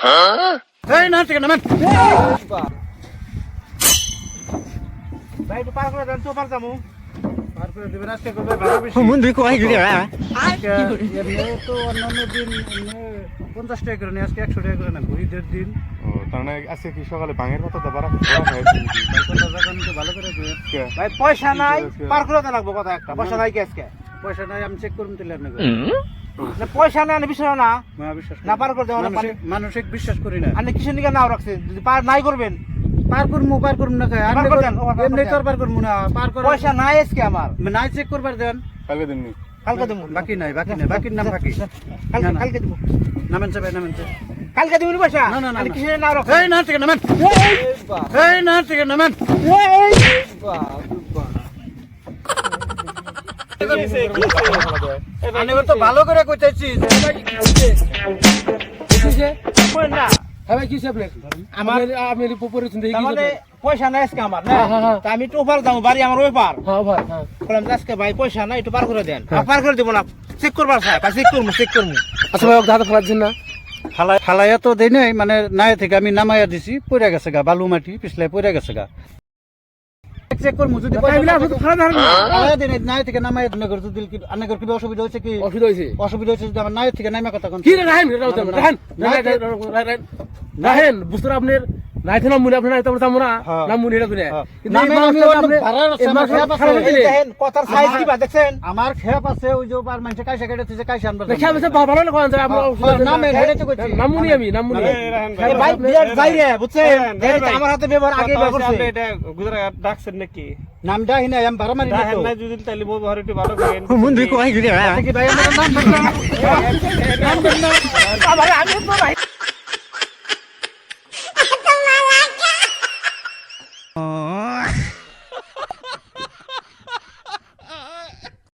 এই না ঠিক না মান ভাই একটু পার করে দেন তো পার যাবো পার করে দিবেন আজকে করবে ভালো বেশি মুন্ডু কই গিয়ে এমনি তো অন্যান্য দিন 50 টাকা করে নিয়ে আজকে 100 টাকা করে না ঈদের দিন তার মানে আজকে কি সকালে ভাঙের কথা তো বাড়া ভালো করে দিবেন ভাই পয়সা নাই পার করে দেন লাগবো কথা একটা পয়সা নাই কি আজকে পয়সা নাই আমি চেক করুন তাহলে আপনাকে না পয়সা নাই বিষয় না বিশ্বাস না পার করে দেওয়া মানসিক বিশ্বাস করি না আপনি কিসের নিকে নাও রাখছে যদি পার নাই করবেন পার করবো না খাই পার করে দেন, এমনি তো আর পার করবো না পার করে পয়সা নাই আজকে আমার নাই চেক করবার দেন কালকে দিননি কালকে দেবো বাকি নাই বাকির নাম বাকি কালকে কালকে দেবো নামেন চাবে নামেন চাবে কালকে দেবো পয়সা না, না, না, আপনি না। কিসের নাও রাখছে এই না ঠিক নামেন এই না ঠিক নামেন আমি তো ভালো করে কইতেছি না হ্যাঁ কি সব আমার আমি উপরে চিন্তা তার মানে পয়সা নাই আজকে আমার না হ্যাঁ, হ্যাঁ, হ্যাঁ। তা আমি একটু ওপার যাবো বাড়ি আমার ওই পার হ্যাঁ ভাই হ্যাঁ বললাম যে আজকে ভাই পয়সা নাই একটু পার করে দেন পার করে দেবো না চেক করবার স্যার চেক করবো আচ্ছা ভাই দাদা ফেলাচ্ছেন না ফালাইয়া তো দেই নাই মানে নাই থেকে আমি নামাইয়া দিছি পড়ে গেছে গা বালু মাটি পিছলাই পড়ে গেছে গা চেক করমু যদি ফালাইয়া দেই নাই থেকে নামাইয়া দিনে করে যদি কি আনেগর কি অসুবিধা হচ্ছে কি অসুবিধা হয়েছে অসুবিধা হচ্ছে যদি আমার নাই থেকে নামা কথা কোন কি রে রাহেন রাহেন বুঝতে আপনার নাইতে নাম মুনি আপনি নাইতে আমরা হ্যাঁ। নাম মুনি এটা করে হ্যাঁ। কিন্তু নামে আমি অন্য ভাড়ার আমার খেয়াপ আছে। দেখেন কথার সাইজ কি বা দেখছেন আমার খেয়াপ আছে ওই যে পার মানুষে কাইসা কেটেছে কাইসা আনবার দেখে আমি ভালো না কোন যায় আমরা নামে হেডে তো কইছি নাম মুনি আমি নাম মুনি এই ভাই বিরাট যাই রে বুঝছেন দেখেন তো আমার হাতে ব্যবহার আগে ব্যবহার করছে এটা গুজরাট ডাকছেন নাকি নামটা হিনা আমি ভাড়া মারি না দেখেন তো না যদি তাহলে ব্যবহার একটু ভালো করেন মুন্ডু কই গিয়ে কি ভাই আমার নাম ভাই আমি তো ভাই